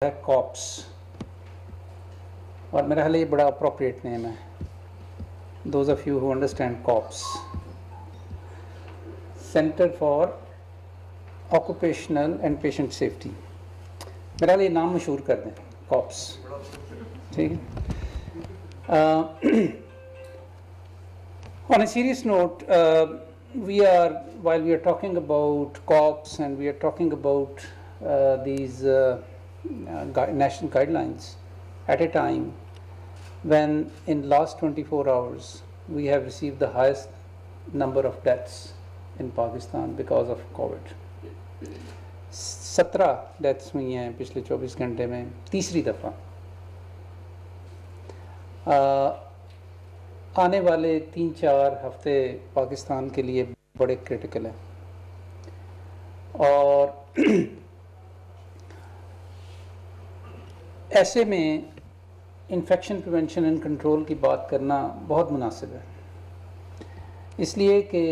है कॉप्स, और मेरा ख्याल ये बड़ा अप्रोप्रिएट नेम है. Those of you who understand COPS, centre for occupational and patient safety. मेरा ख्याल ये नाम मशहूर कर दें, कॉप्स. ठीक है. On a serious note, while we are talking about COPS and we are talking about these national guidelines at a time when in last 24 hours we have received the highest number of deaths in Pakistan because of COVID. 17 deaths हुई हैं पिछले 24 घंटे में, तीसरी दफ़ा. आने वाले 3-4 हफ्ते पाकिस्तान के लिए बड़े क्रिटिकल हैं, और ऐसे में इन्फेक्शन प्रिवेंशन एंड कंट्रोल की बात करना बहुत मुनासिब है, इसलिए कि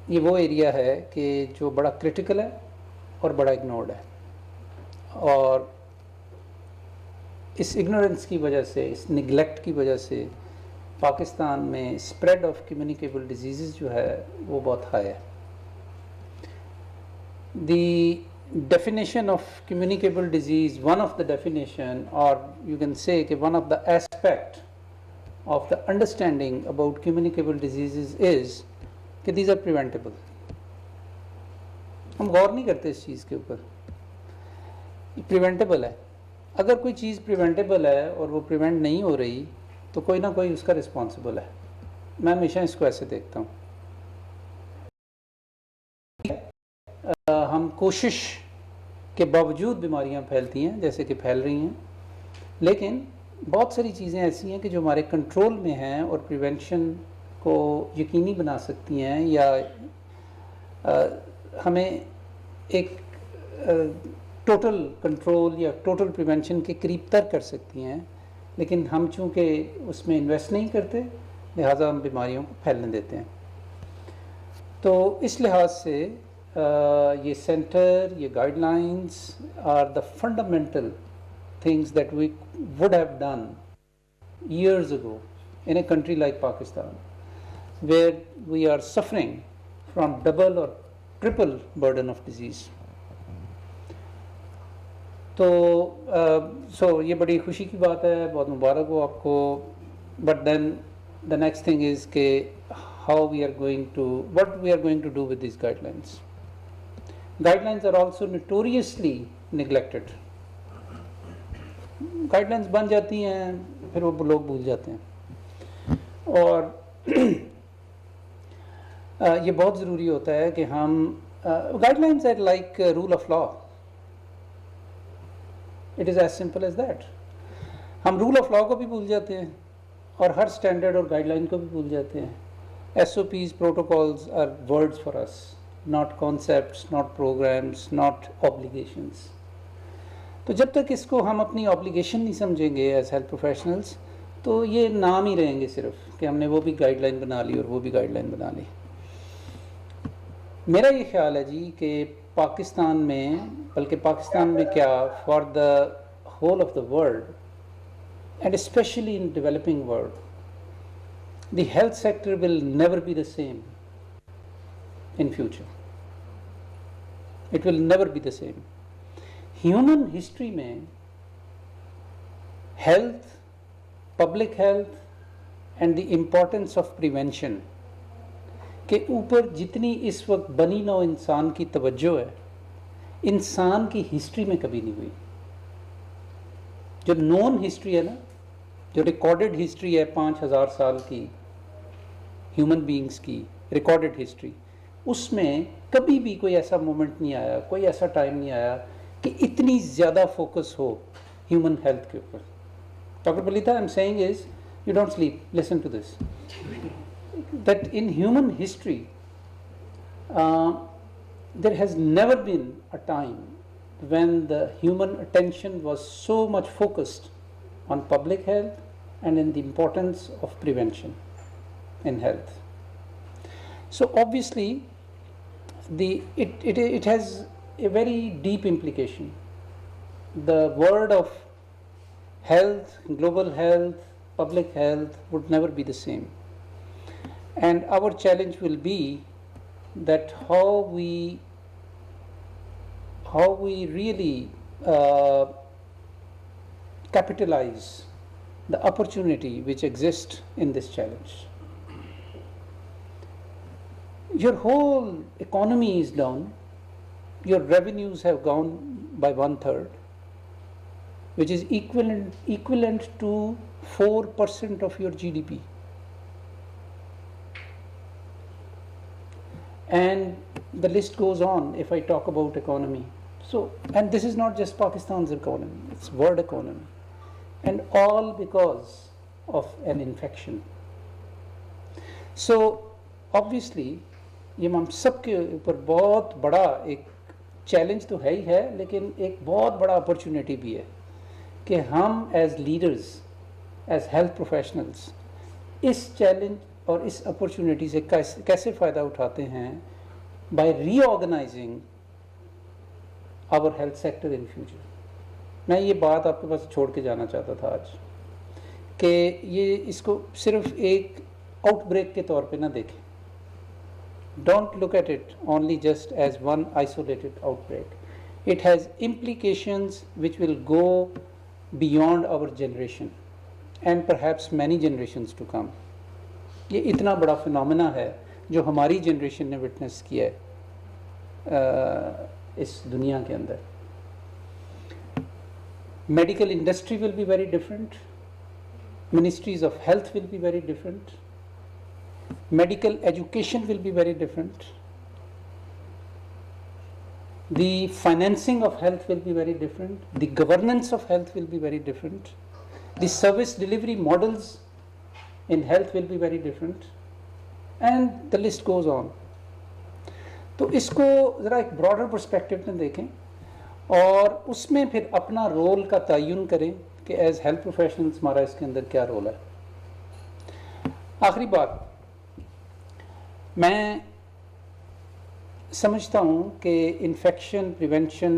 ये वो एरिया है कि जो बड़ा क्रिटिकल है और बड़ा इग्नोर्ड है. और इस इग्नोरेंस की वजह से, इस निगलेक्ट की वजह से पाकिस्तान में स्प्रेड ऑफ कम्युनिकेबल डिजीज़ जो है वो बहुत हाई है. The definition of communicable disease, one of the definition, और यू कैन से कि one of the aspect of the understanding about communicable disease is कि दीज आर प्रिवेंटेबल. हम गौर नहीं करते इस चीज़ के ऊपर. प्रिवेंटेबल है. अगर कोई चीज़ प्रिवेंटेबल है और वो प्रिवेंट नहीं हो रही तो कोई ना कोई उसका रिस्पॉन्सिबल है. मैं हमेशा इसको ऐसे देखता हूँ. हम कोशिश के बावजूद बीमारियाँ फैलती हैं जैसे कि फैल रही हैं, लेकिन बहुत सारी चीज़ें ऐसी हैं कि जो हमारे कंट्रोल में हैं और प्रिवेंशन को यकीनी बना सकती हैं, या हमें एक टोटल कंट्रोल या टोटल प्रिवेंशन के करीब तर कर सकती हैं. लेकिन हम चूँकि उसमें इन्वेस्ट नहीं करते, लिहाजा हम बीमारियों को फैलने देते हैं. तो इस लिहाज से ये सेंटर, ये guidelines are the fundamental things that we would have done years ago in a country like Pakistan, where we are suffering from double or triple burden of disease. तो सो ये बड़ी खुशी की बात है, बहुत मुबारक हो आपको. But then the next thing is के how we are going to, what we are going to do with this guidelines. Guidelines are also notoriously neglected. Guidelines बन जाती हैं, फिर वो लोग भूल जाते हैं. और ये बहुत ज़रूरी होता है कि हम guidelines are like rule of law. It is as simple as that. हम रूल ऑफ लॉ को भी भूल जाते हैं और हर स्टैंडर्ड और गाइडलाइन को भी भूल जाते हैं. SOPs, protocols are words for us, not concepts, not programs, not obligations. तो जब तक इसको हम अपनी ऑब्लिगेशन नहीं समझेंगे एज हेल्थ प्रोफेशनल्स, तो ये नाम ही रहेंगे सिर्फ कि हमने वो भी गाइडलाइन बना ली और वो भी गाइडलाइन बना ली. मेरा ये ख्याल है जी कि पाकिस्तान में, बल्कि पाकिस्तान में क्या, for the whole of the world and specially in developing world, the health sector will never be the same in future. It will never be the same. Human history में health, public health and the importance of prevention के ऊपर जितनी इस वक्त बनी नौ इंसान की तवज्जो है, इंसान की हिस्ट्री में कभी नहीं हुई. जो नोन हिस्ट्री है ना, जो रिकॉर्डेड हिस्ट्री है 5000 साल की ह्यूमन बीइंग्स की रिकॉर्डेड हिस्ट्री, उसमें कभी भी कोई ऐसा मोमेंट नहीं आया, कोई ऐसा टाइम नहीं आया कि इतनी ज़्यादा फोकस हो ह्यूमन हेल्थ के ऊपर. डॉक्टर बलीता, I am saying is, you don't sleep, listen to this, that in human history there has never been a time when the human attention was so much focused on public health and in the importance of prevention in health. So obviously it has a very deep implication. the world of health, global health, public health would never be the same. And our challenge will be that how we really capitalize the opportunity which exists in this challenge. Your whole economy is down, your revenues have gone by 1/3, which is equivalent to 4% of your GDP. And the list goes on if I talk about economy. So, and this is not just Pakistan's economy, it's world economy. And all because of an infection. So, obviously, ये हम सब के ऊपर बहुत बड़ा एक challenge तो है ही है, लेकिन एक बहुत बड़ा अपॉर्चुनिटी भी है कि हम as leaders, as health professionals इस चैलेंज और इस अपॉर्चुनिटी से कैसे फ़ायदा उठाते हैं by reorganising our health sector in future. मैं ये बात आपके पास छोड़ के जाना चाहता था आज कि ये इसको सिर्फ एक आउटब्रेक के तौर पे ना देखें. Don't look at it only just as one isolated outbreak. It has implications which will go beyond our generation and perhaps many generations to come. ये इतना बड़ा फिनोमेना है जो हमारी जनरेशन ने विटनेस किया है इस दुनिया के अंदर. Medical industry will be very different. Ministries of health will be very different. Medical education will be very different. The financing of health will be very different. The governance of health will be very different. The service delivery models in health will be very different. And the list goes on. तो इसको ज़रा एक broader perspective में देखें और उसमें फिर अपना रोल का तयन करें कि एज हेल्थ प्रोफेशनल्स हमारा इसके अंदर क्या रोल है. आखिरी बात, मैं समझता हूँ कि इन्फेक्शन प्रिवेंशन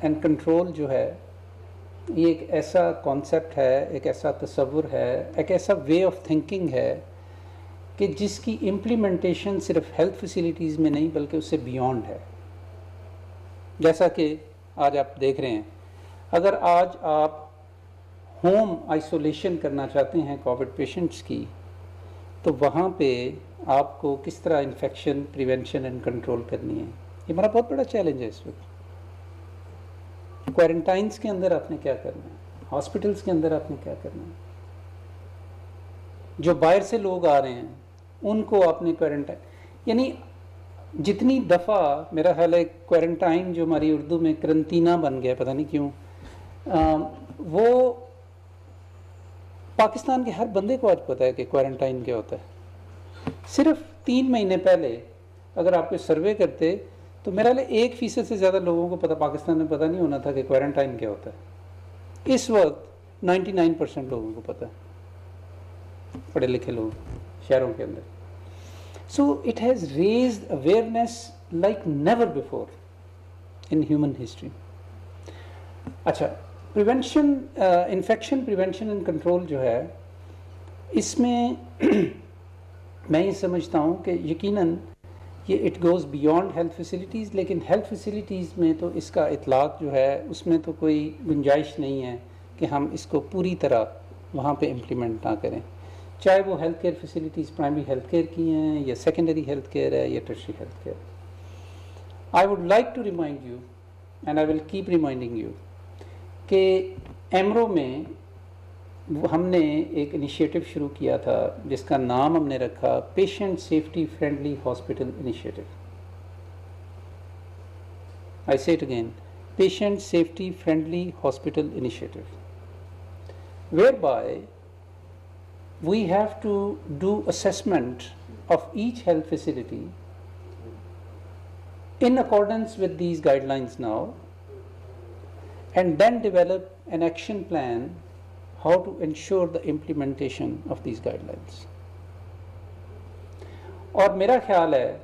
एंड कंट्रोल जो है ये एक ऐसा कॉन्सेप्ट है, एक ऐसा तसव्वुर है, एक ऐसा वे ऑफ थिंकिंग है कि जिसकी इम्प्लीमेंटेशन सिर्फ हेल्थ फैसिलिटीज़ में नहीं बल्कि उससे बियॉन्ड है. जैसा कि आज आप देख रहे हैं, अगर आज आप होम आइसोलेशन करना चाहते हैं कोविड पेशेंट्स की, तो वहाँ पे आपको किस तरह इन्फेक्शन प्रिवेंशन एंड कंट्रोल करनी है, ये हमारा बहुत बड़ा चैलेंज है इस वक्त. क्वारंटाइन्स के अंदर आपने क्या करना है, हॉस्पिटल्स के अंदर आपने क्या करना है, जो बाहर से लोग आ रहे हैं उनको आपने क्वारंटाइन, यानी जितनी दफ़ा मेरा ख्याल है क्वारंटाइन जो हमारी उर्दू में करंतीना बन गया, पता नहीं क्यों, वो पाकिस्तान के हर बंदे को आज पता है कि क्वारंटाइन क्या होता है. सिर्फ 3 महीने पहले अगर आप कोई सर्वे करते तो मेरा ख्याल 1% से ज़्यादा लोगों को पता पाकिस्तान में पता नहीं होना था कि क्वारंटाइन क्या होता है. इस वक्त 99% लोगों को पता है, पढ़े लिखे लोग शहरों के अंदर. So it has raised awareness like never before in human history. अच्छा, prevention, infection prevention and control जो है, इसमें मैं ये समझता हूँ कि यकीनन ये it goes beyond health facilities, लेकिन हेल्थ फैसिलिटीज़ में तो इसका इतलाक़ जो है उसमें तो कोई गुंजाइश नहीं है कि हम इसको पूरी तरह वहाँ पे इम्प्लीमेंट ना करें, चाहे वो health care facilities primary health care की हैं या सेकेंडरी हेल्थ केयर है या tertiary health care. I would like to remind you and I will keep reminding you कि एमरो में हमने एक इनिशिएटिव शुरू किया था जिसका नाम हमने रखा patient safety friendly hospital initiative. I say it again, patient safety friendly hospital initiative, whereby we have to do assessment of each health facility in accordance with these guidelines now, and then develop an action plan how to ensure the implementation of these guidelines. और मेरा ख्याल है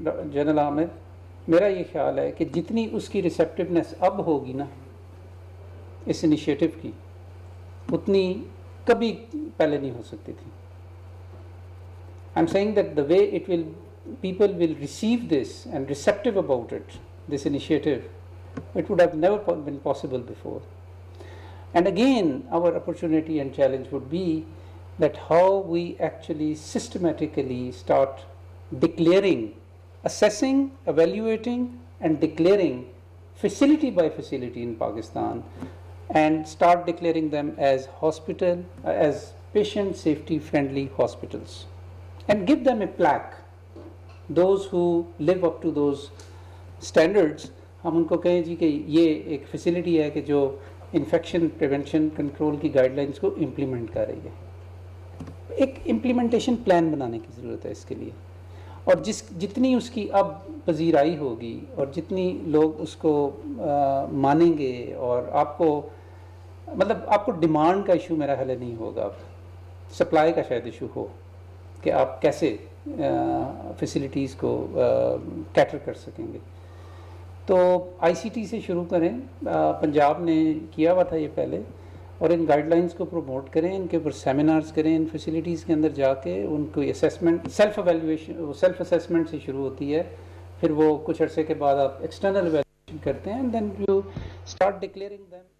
general Aamir, मेरा ये ख्याल है कि जितनी उसकी रिसेप्टिवनेस अब होगी ना, इस इनिशिएटिव की उतनी कभी पहले नहीं हो सकती थी। आई am saying that the way it will people will receive this and receptive about it, this initiative, it would have never been possible before. And again, our opportunity and challenge would be that how we actually systematically start declaring, assessing, evaluating and declaring facility by facility in Pakistan, and start declaring them as as patient safety friendly hospitals, and give them a plaque. Those who live up to those standards, हम उनको कहें जी कि ये एक facility है कि जो infection prevention control की गाइडलाइंस को इम्प्लीमेंट कर रही है। एक इम्प्लीमेंटेशन प्लान बनाने की ज़रूरत है इसके लिए, और जितनी उसकी अब पजीराई होगी और जितनी लोग उसको मानेंगे, और आपको डिमांड का इशू मेरा ख्याल नहीं होगा, अब सप्लाई का शायद इशू हो कि आप कैसे फैसिलिटीज़ को कैटर कर सकेंगे। तो आईसीटी से शुरू करें, पंजाब ने किया हुआ था ये पहले, और इन गाइडलाइंस को प्रमोट करें, इनके ऊपर सेमिनार्स करें, इन फैसिलिटीज़ के अंदर जाके उनको असेसमेंट, सेल्फ असेसमेंट से शुरू होती है, फिर वो कुछ अरसे के बाद आप एक्सटर्नल एवेल्यूएशन करते हैं, and then you start declaring them.